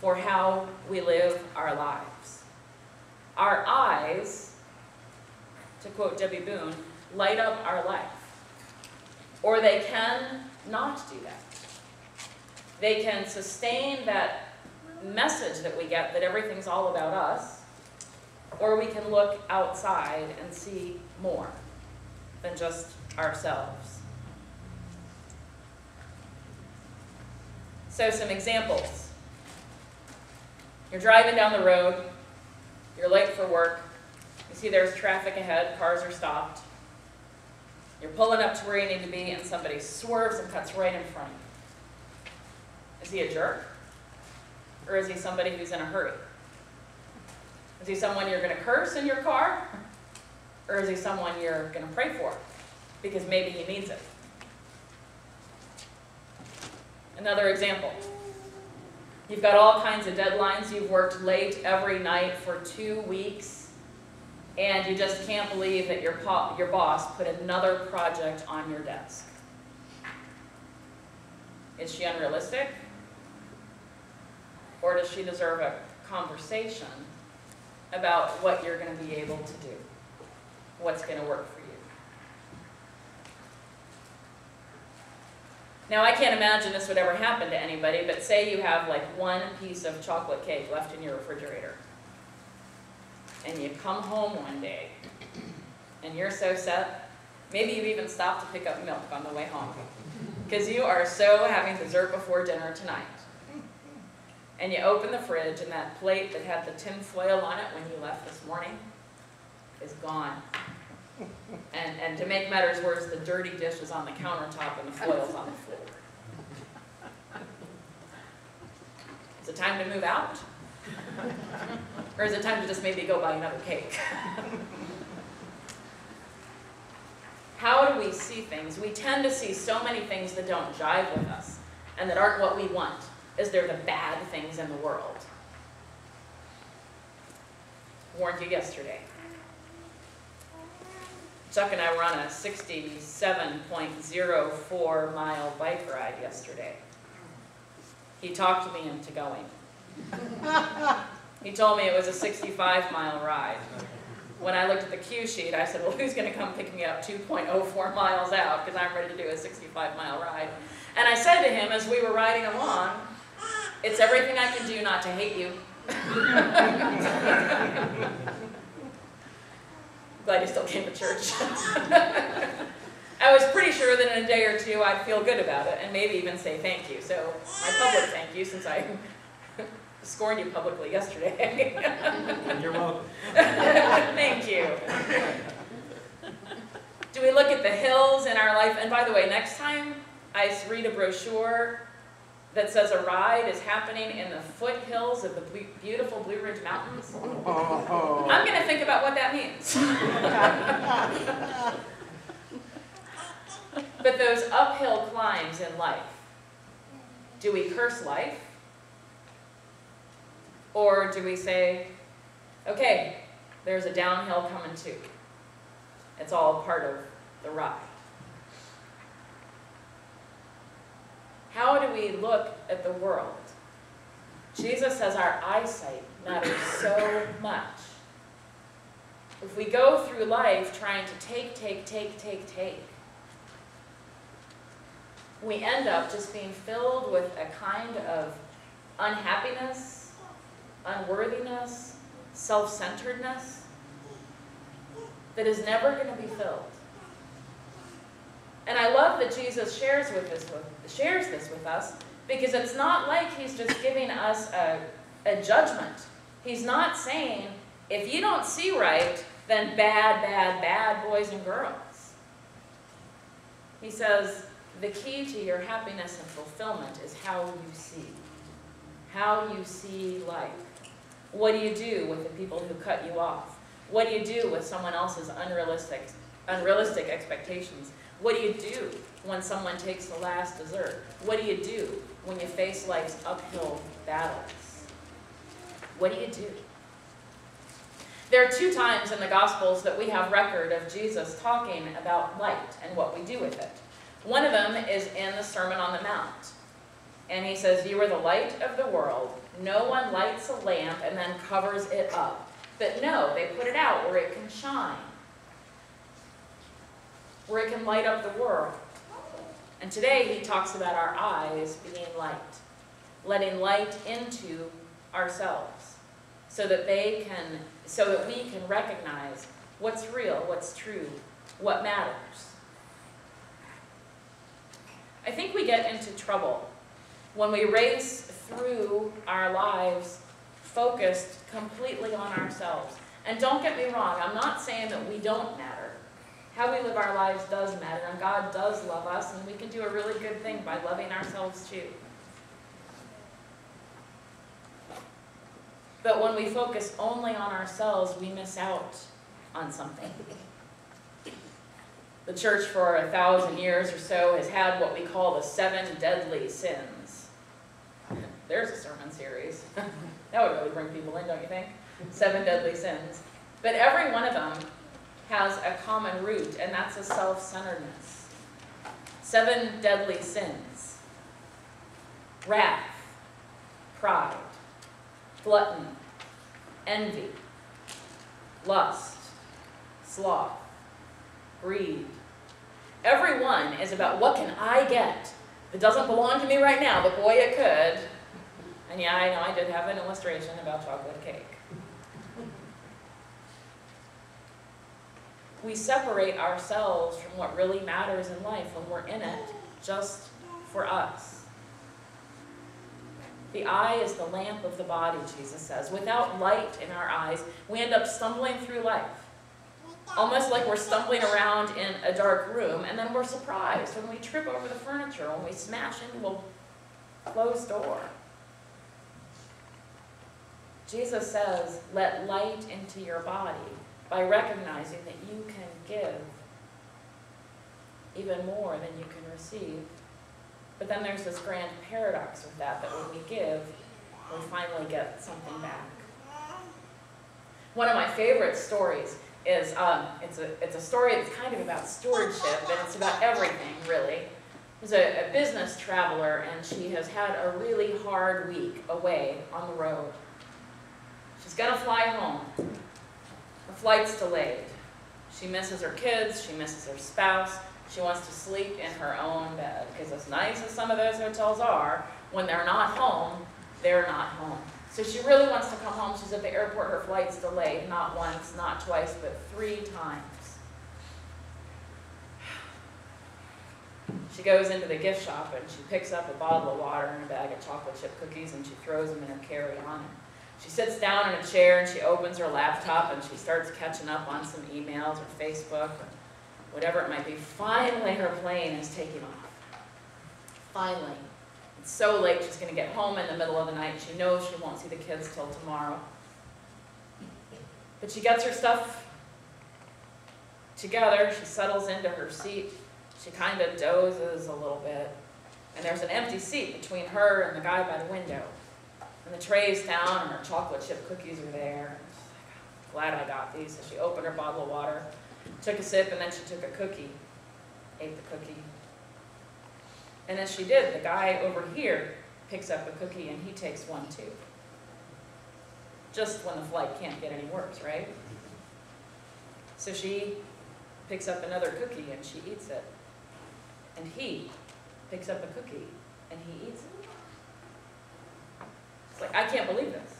for how we live our lives. Our eyes, to quote Debbie Boone, light up our life. Or they can not do that. They can sustain that message that we get that everything's all about us, or we can look outside and see more than just ourselves. So some examples. You're driving down the road, you're late for work, you see there's traffic ahead, cars are stopped, you're pulling up to where you need to be and somebody swerves and cuts right in front of you. Is he a jerk? Or is he somebody who's in a hurry? Is he someone you're going to curse in your car? Or is he someone you're going to pray for? Because maybe he needs it. Another example. You've got all kinds of deadlines. You've worked late every night for 2 weeks. And you just can't believe that your boss put another project on your desk. Is she unrealistic? Or does she deserve a conversation about what you're going to be able to do? What's going to work for you? Now, I can't imagine this would ever happen to anybody, but say you have like one piece of chocolate cake left in your refrigerator. And you come home one day, and you're so set, maybe you even stop to pick up milk on the way home, because you are so having dessert before dinner tonight. And you open the fridge, and that plate that had the tin foil on it when you left this morning is gone. And to make matters worse, the dirty dish is on the countertop and the foil's on the floor. Is it time to move out? Or is it time to just maybe go buy another cake? How do we see things? We tend to see so many things that don't jive with us and that aren't what we want, as they're the bad things in the world. Warned you yesterday. Chuck and I were on a 67.04 mile bike ride yesterday. He talked me into going. He told me it was a 65-mile ride. When I looked at the cue sheet, I said, well, who's going to come pick me up 2.04 miles out, because I'm ready to do a 65-mile ride. And I said to him as we were riding along, it's everything I can do not to hate you. Glad you still came to church. I was pretty sure that in a day or two I'd feel good about it and maybe even say thank you. So my public thank you, since I scorned you publicly yesterday. You're welcome. Thank you. Do we look at the hills in our life? And by the way, next time I read a brochure that says a ride is happening in the foothills of the beautiful Blue Ridge Mountains, I'm going to think about what that means. But those uphill climbs in life, do we curse life? Or do we say, okay, there's a downhill coming too. It's all part of the ride. How do we look at the world? Jesus says our eyesight matters so much. If we go through life trying to take, we end up just being filled with a kind of unhappiness, unworthiness, self-centeredness that is never going to be filled. And I love that Jesus shares this with us, because it's not like he's just giving us a judgment. He's not saying, if you don't see right, then bad boys and girls. He says, the key to your happiness and fulfillment is how you see. How you see life. What do you do with the people who cut you off? What do you do with someone else's unrealistic expectations? What do you do when someone takes the last dessert? What do you do when you face life's uphill battles? What do you do? There are 2 times in the Gospels that we have record of Jesus talking about light and what we do with it. One of them is in the Sermon on the Mount. And he says, you are the light of the world. No one lights a lamp and then covers it up. But no, they put it out where it can shine, where it can light up the world. And today he talks about our eyes being light, letting light into ourselves so that we can recognize what's real, what's true, what matters. I think we get into trouble when we race through our lives focused completely on ourselves. And don't get me wrong, I'm not saying that we don't matter. How we live our lives does matter, and God does love us, and we can do a really good thing by loving ourselves too. But when we focus only on ourselves, we miss out on something. The church for 1,000 years or so has had what we call the 7 deadly sins. There's a sermon series. That would really bring people in, don't you think? 7 deadly sins. But every one of them has a common root, and that's a self-centeredness. 7 deadly sins: wrath, pride, gluttony, envy, lust, sloth, greed. Every one is about what can I get that doesn't belong to me right now, but boy, it could. And yeah, I know I did have an illustration about chocolate cake. We separate ourselves from what really matters in life when we're in it just for us. The eye is the lamp of the body, Jesus says. Without light in our eyes, we end up stumbling through life. Almost like we're stumbling around in a dark room, and then we're surprised when we trip over the furniture, when we smash into a closed door. Jesus says, let light into your body by recognizing that you can give even more than you can receive. But then there's this grand paradox with that when we give, we finally get something back. One of my favorite stories is, it's a story that's kind of about stewardship, and it's about everything, really. There's a business traveler, and she has had a really hard week away on the road. She's gonna fly home. Her flight's delayed. She misses her kids, she misses her spouse, she wants to sleep in her own bed, because as nice as some of those hotels are, when they're not home, they're not home. So she really wants to come home. She's at the airport, her flight's delayed, not once, not twice, but 3 times. She goes into the gift shop and she picks up a bottle of water and a bag of chocolate chip cookies and she throws them in her carry-on. She sits down in a chair and she opens her laptop and she starts catching up on some emails or Facebook or whatever it might be. Finally, her plane is taking off. Finally. It's so late, she's going to get home in the middle of the night. She knows she won't see the kids till tomorrow. But she gets her stuff together. She settles into her seat. She kind of dozes a little bit. And there's an empty seat between her and the guy by the window. And the tray's down and her chocolate chip cookies are there. And she's like, glad I got these. So she opened her bottle of water, took a sip, and then she took a cookie, ate the cookie. And as she did, the guy over here picks up a cookie and he takes one too. Just when the flight can't get any worse, right? So she picks up another cookie and she eats it. And he picks up a cookie and he eats it. It's like, I can't believe this.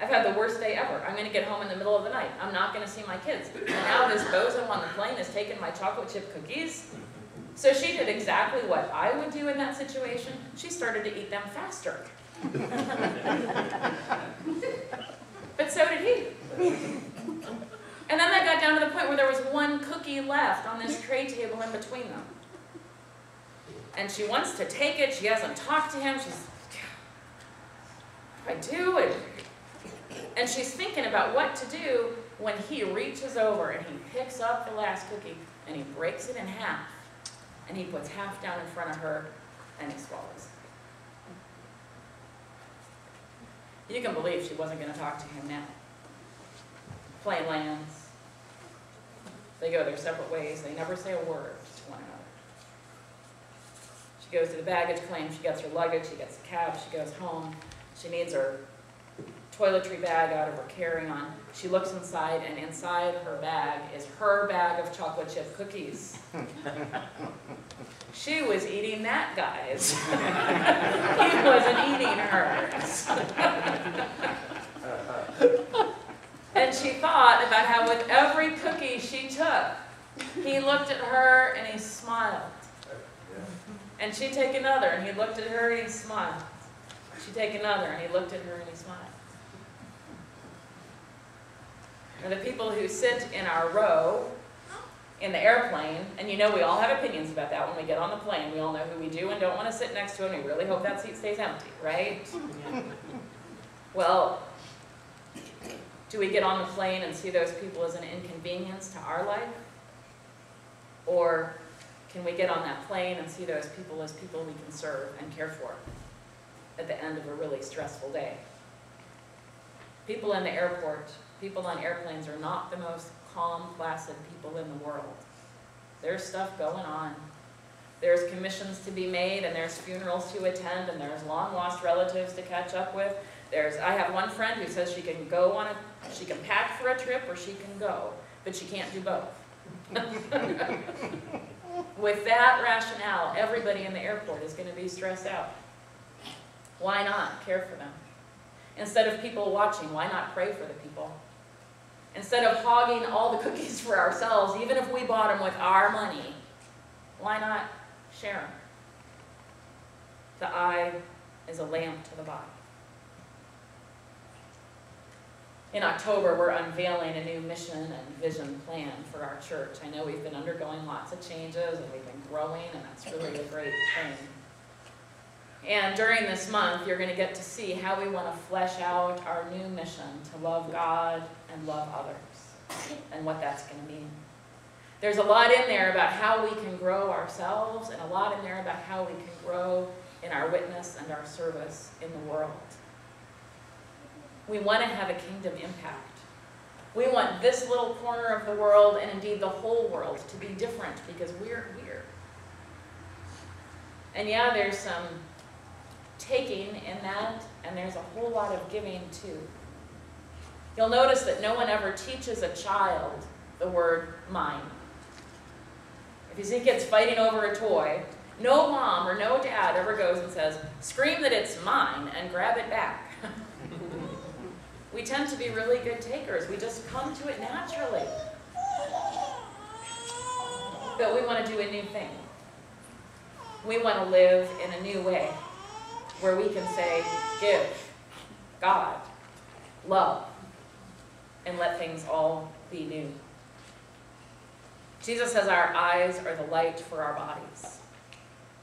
I've had the worst day ever. I'm going to get home in the middle of the night. I'm not going to see my kids. And now this bozo on the plane has taken my chocolate chip cookies. So she did exactly what I would do in that situation. She started to eat them faster. But so did he. And then that got down to the point where there was one cookie left on this tray table in between them. And she wants to take it. She hasn't talked to him. She's, what do I do? And she's thinking about what to do when he reaches over and he picks up the last cookie and he breaks it in half. And he puts half down in front of her, and he swallows. You can believe she wasn't going to talk to him now. Plane lands. They go their separate ways. They never say a word to one another. She goes to the baggage claim, she gets her luggage, she gets the cab, she goes home. She needs her toiletry bag out of her carry-on. She looks inside, and inside her bag is her bag of chocolate chip cookies. She was eating that, guys. He wasn't eating hers. And she thought about how with every cookie she took, he looked at her and he smiled. And she'd take another, and he looked at her and he smiled. She'd take another, and he looked at her and he smiled. And the people who sit in our row in the airplane, and you know we all have opinions about that when we get on the plane. We all know who we do and don't want to sit next to, and we really hope that seat stays empty, right? Well, do we get on the plane and see those people as an inconvenience to our life? Or can we get on that plane and see those people as people we can serve and care for at the end of a really stressful day? People in the airport, people on airplanes are not the most calm, placid people in the world. There's stuff going on. There's commissions to be made, and there's funerals to attend, and there's long-lost relatives to catch up with. I have one friend who says she can she can pack for a trip or she can go, but she can't do both. With that rationale, everybody in the airport is going to be stressed out. Why not care for them? Instead of people watching, why not pray for the people? Instead of hogging all the cookies for ourselves, even if we bought them with our money, why not share them? The eye is a lamp to the body. In October, we're unveiling a new mission and vision plan for our church. I know we've been undergoing lots of changes, and we've been growing, and that's really a great thing. And during this month, you're going to get to see how we want to flesh out our new mission to love God and love others, and what that's going to mean. There's a lot in there about how we can grow ourselves, and a lot in there about how we can grow in our witness and our service in the world. We want to have a kingdom impact. We want this little corner of the world, and indeed the whole world, to be different, because we're weird. And yeah, there's some taking in that, and there's a whole lot of giving too. You'll notice that no one ever teaches a child the word mine. If you see kids fighting over a toy, no mom or no dad ever goes and says, "Scream that it's mine and grab it back." We tend to be really good takers. We just come to it naturally. But we want to do a new thing. We want to live in a new way, where we can say, give, God, love, and let things all be new. Jesus says our eyes are the light for our bodies.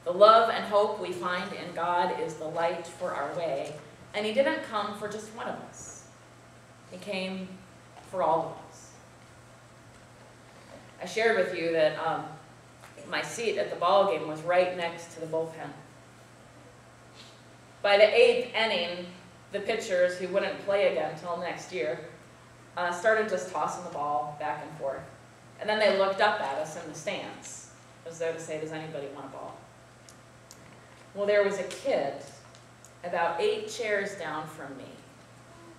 The love and hope we find in God is the light for our way. And he didn't come for just one of us. He came for all of us. I shared with you that my seat at the ball game was right next to the bullpen. By the 8th inning, the pitchers, who wouldn't play again until next year, started just tossing the ball back and forth. And then they looked up at us in the stands, as though to say, does anybody want a ball? Well, there was a kid about 8 chairs down from me,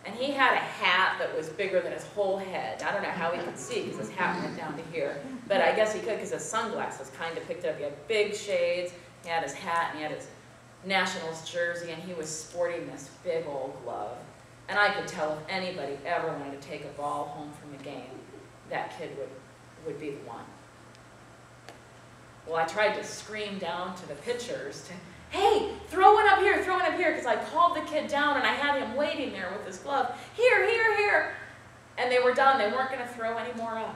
and he had a hat that was bigger than his whole head. I don't know how he could see, because his hat went down to here, but I guess he could because his sunglasses kind of picked it up. He had big shades, he had his hat, and he had his Nationals jersey, and he was sporting this big old glove. And I could tell if anybody ever wanted to take a ball home from a game, that kid would be the one. Well, I tried to scream down to the pitchers to, "Hey, throw one up here, because I called the kid down and I had him waiting there with his glove. Here, here, here." And they were done. They weren't going to throw any more up.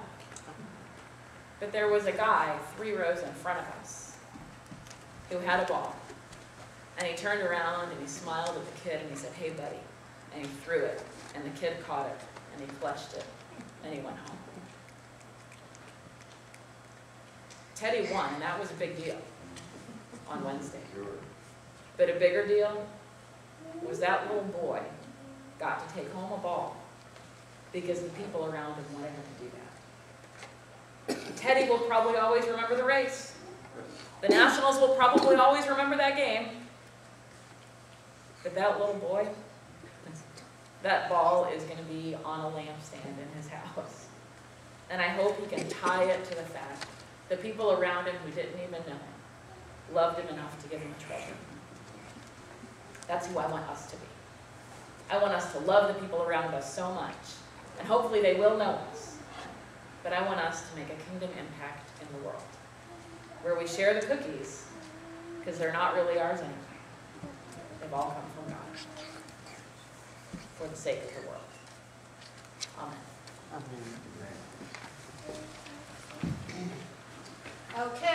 But there was a guy 3 rows in front of us who had a ball. And he turned around and he smiled at the kid and he said, "Hey, buddy." And he threw it. And the kid caught it. And he clutched it. And he went home. Teddy won, and that was a big deal on Wednesday. But a bigger deal was that little boy got to take home a ball because the people around him wanted him to do that. Teddy will probably always remember the race. The Nationals will probably always remember that game. But that little boy, that ball is going to be on a lampstand in his house. And I hope he can tie it to the fact that people around him who didn't even know him loved him enough to give him a treasure. That's who I want us to be. I want us to love the people around us so much, and hopefully they will know us. But I want us to make a kingdom impact in the world, where we share the cookies, because they're not really ours anyway. They've all come from God, for the sake of the world. Amen. Okay.